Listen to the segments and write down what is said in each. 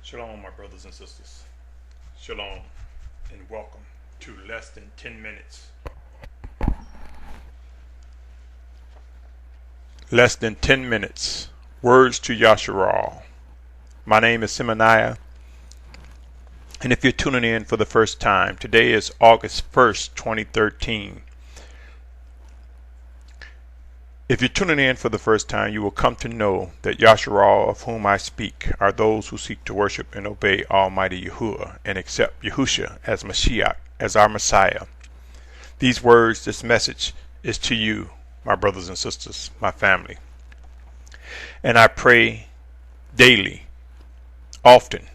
Shalom, my brothers and sisters. Shalom, and welcome to Less Than 10 Minutes. Less Than 10 Minutes. Words to Yashar'al. My name is Symmanayah, and if you're tuning in for the first time, today is August 1st, 2013. If you're tuning in for the first time, you will come to know that Yashar'al, of whom I speak, are those who seek to worship and obey Almighty Yahuwah and accept Yahusha as Mashiach, as our Messiah. These words, this message is to you, my brothers and sisters, my family. And I pray daily, often,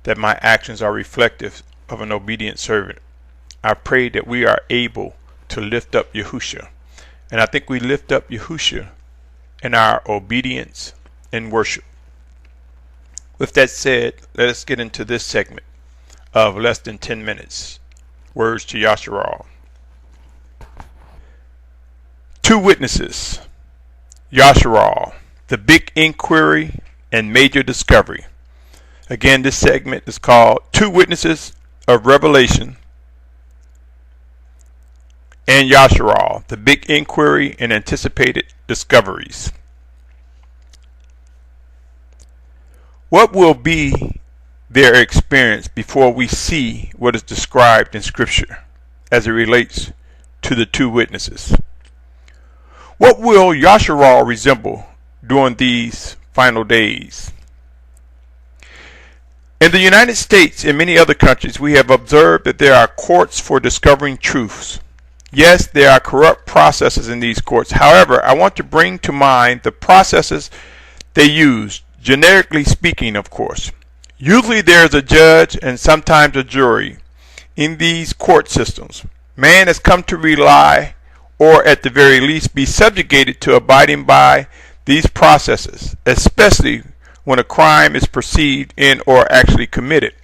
that my actions are reflective of an obedient servant. I pray that we are able to lift up Yahusha. And I think we lift up Yahusha in our obedience and worship. With that said, let us get into this segment of Less Than 10 Minutes. Words to Yashar'al. Two witnesses. Yashar'al, the big inquiry and major discovery. Again, this segment is called Two Witnesses of Revelation, and Yashar'al, the big inquiry and anticipated discoveries. What will be their experience before we see what is described in Scripture as it relates to the two witnesses? What will Yashar'al resemble during these final days? In the United States and many other countries, we have observed that there are courts for discovering truths. Yes, there are corrupt processes in these courts. However, I want to bring to mind the processes they use, generically speaking, of course. Usually there is a judge and sometimes a jury in these court systems. Man has come to rely, or at the very least be subjugated to abiding by these processes, especially when a crime is perceived in or actually committed.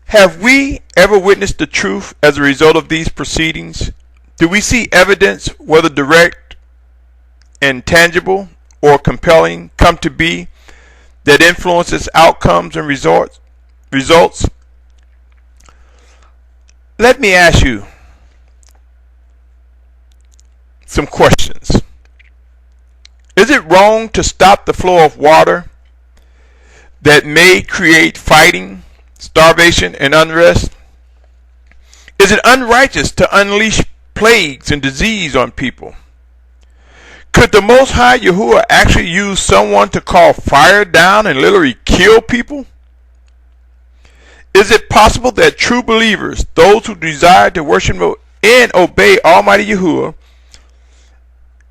Have we ever witnessed the truth as a result of these proceedings? Do we see evidence, whether direct and tangible or compelling, come to be that influences outcomes and results? Let me ask you some questions. Is it wrong to stop the flow of water that may create fighting, starvation, and unrest? Is it unrighteous to unleash plagues and disease on people? Could the Most High Yahuwah actually use someone to call fire down and literally kill people? Is it possible that true believers, those who desire to worship and obey Almighty Yahuwah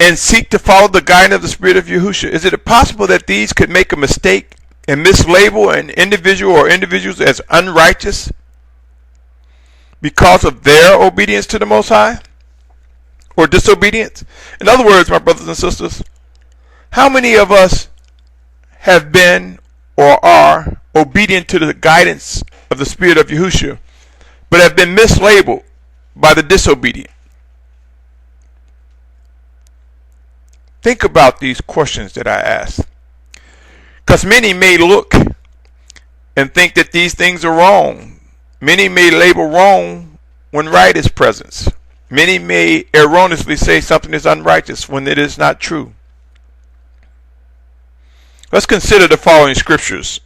and seek to follow the guidance of the Spirit of Yahusha, is it possible that these could make a mistake and mislabel an individual or individuals as unrighteous because of their obedience to the Most High or disobedience? In other words, my brothers and sisters, how many of us have been or are obedient to the guidance of the Spirit of Yahusha but have been mislabeled by the disobedient? Think about these questions that I asked. Because many may look and think that these things are wrong. Many may label wrong when right is present. Many may erroneously say something is unrighteous when it is not true. Let's consider the following scriptures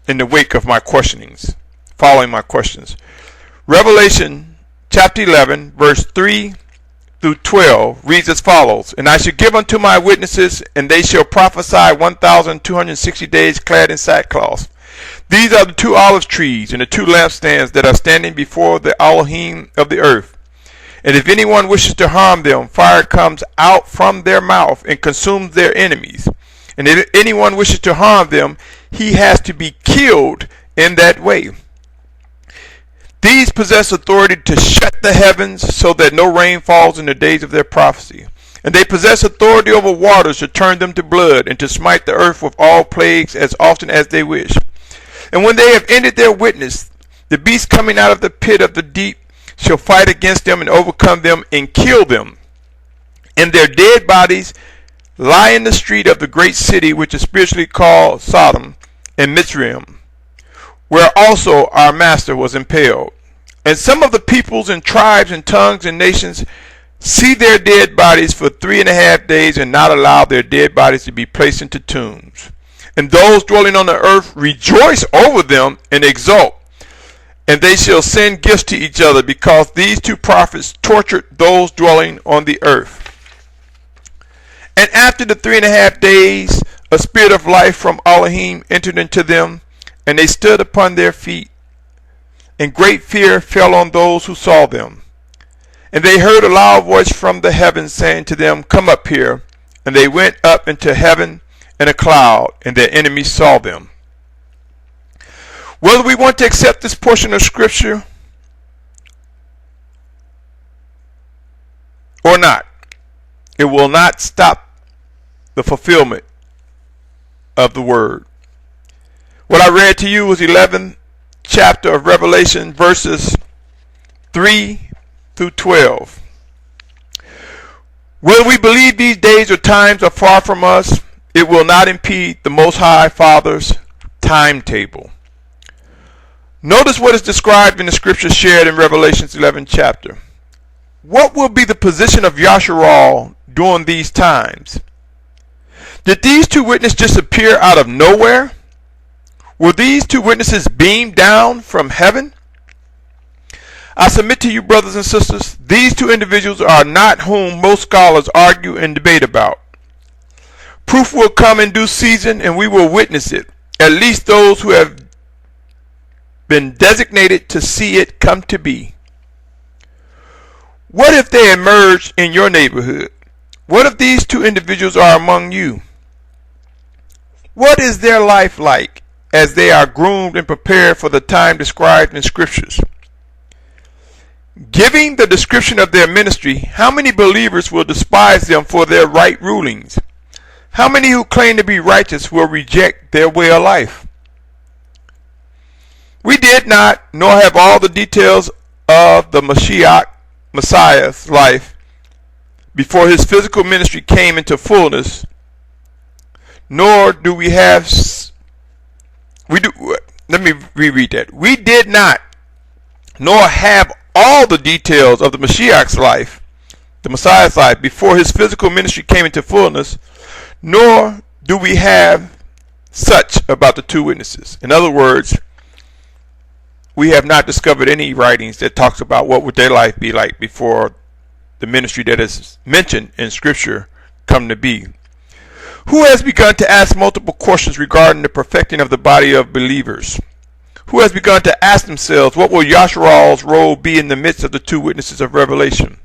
in the wake of my questionings, following my questions. Revelation chapter 11, verse 3 through 12 reads as follows: And I shall give unto my witnesses, and they shall prophesy 1,260 days clad in sackcloth. These are the two olive trees and the two lampstands that are standing before the Elohim of the earth. And if anyone wishes to harm them, fire comes out from their mouth and consumes their enemies. And if anyone wishes to harm them, he has to be killed in that way. These possess authority to shut the heavens so that no rain falls in the days of their prophecy. And they possess authority over waters to turn them to blood and to smite the earth with all plagues as often as they wish. And when they have ended their witness, the beast coming out of the pit of the deep shall fight against them and overcome them and kill them. And their dead bodies lie in the street of the great city, which is spiritually called Sodom, in Mitzrayim, where also our master was impaled. And some of the peoples and tribes and tongues and nations see their dead bodies for 3.5 days and not allow their dead bodies to be placed into tombs. And those dwelling on the earth rejoice over them and exult. And they shall send gifts to each other, because these two prophets tortured those dwelling on the earth. And after the 3.5 days, a spirit of life from Elohim entered into them, and they stood upon their feet. And great fear fell on those who saw them. And they heard a loud voice from the heavens saying to them, "Come up here." And they went up into heaven in a cloud, and their enemies saw them. Whether we want to accept this portion of Scripture or not, it will not stop the fulfillment of the Word. What I read to you was 11th chapter of Revelation, verses 3 through 12. Whether we believe these days or times are far from us, it will not impede the Most High Father's timetable. Notice what is described in the scriptures shared in Revelation's 11th chapter. What will be the position of Yashar'al during these times? Did these two witnesses just appear out of nowhere? Were these two witnesses beamed down from heaven? I submit to you, brothers and sisters, these two individuals are not whom most scholars argue and debate about. Proof will come in due season, and we will witness it, at least those who have been designated to see it come to be. What if they emerged in your neighborhood? What if these two individuals are among you? What is their life like as they are groomed and prepared for the time described in scriptures? Giving the description of their ministry, how many believers will despise them for their right rulings? How many who claim to be righteous will reject their way of life? We did not, nor have all the details of the Messiah's life before his physical ministry came into fullness, nor do we have, let me reread that. We did not, nor have all the details of the Mashiach's life, the Messiah's life, before his physical ministry came into fullness, nor do we have such about the two witnesses. In other words, we have not discovered any writings that talks about what would their life be like before the ministry that is mentioned in Scripture come to be. Who has begun to ask multiple questions regarding the perfecting of the body of believers? Who has begun to ask themselves, what will Yashar'al's role be in the midst of the two witnesses of Revelation?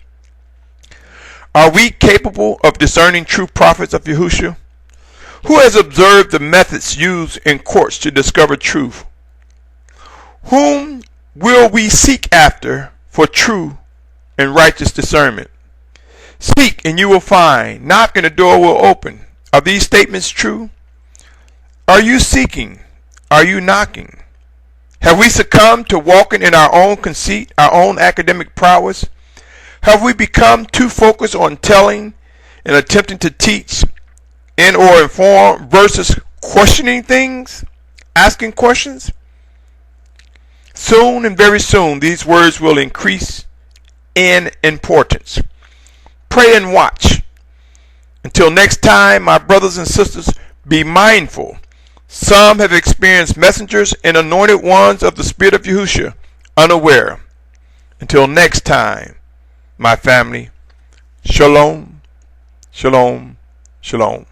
Are we capable of discerning true prophets of Yahushua? Who has observed the methods used in courts to discover truth? Whom will we seek after for true and righteous discernment? Seek and you will find. Knock and the door will open. Are these statements true? Are you seeking? Are you knocking? Have we succumbed to walking in our own conceit, our own academic prowess? Have we become too focused on telling and attempting to teach and or inform versus questioning things, asking questions? Soon and very soon, these words will increase in importance. Pray and watch. Until next time, my brothers and sisters, be mindful. Some have experienced messengers and anointed ones of the Spirit of Yahushua unaware. Until next time, my family, shalom, shalom, shalom.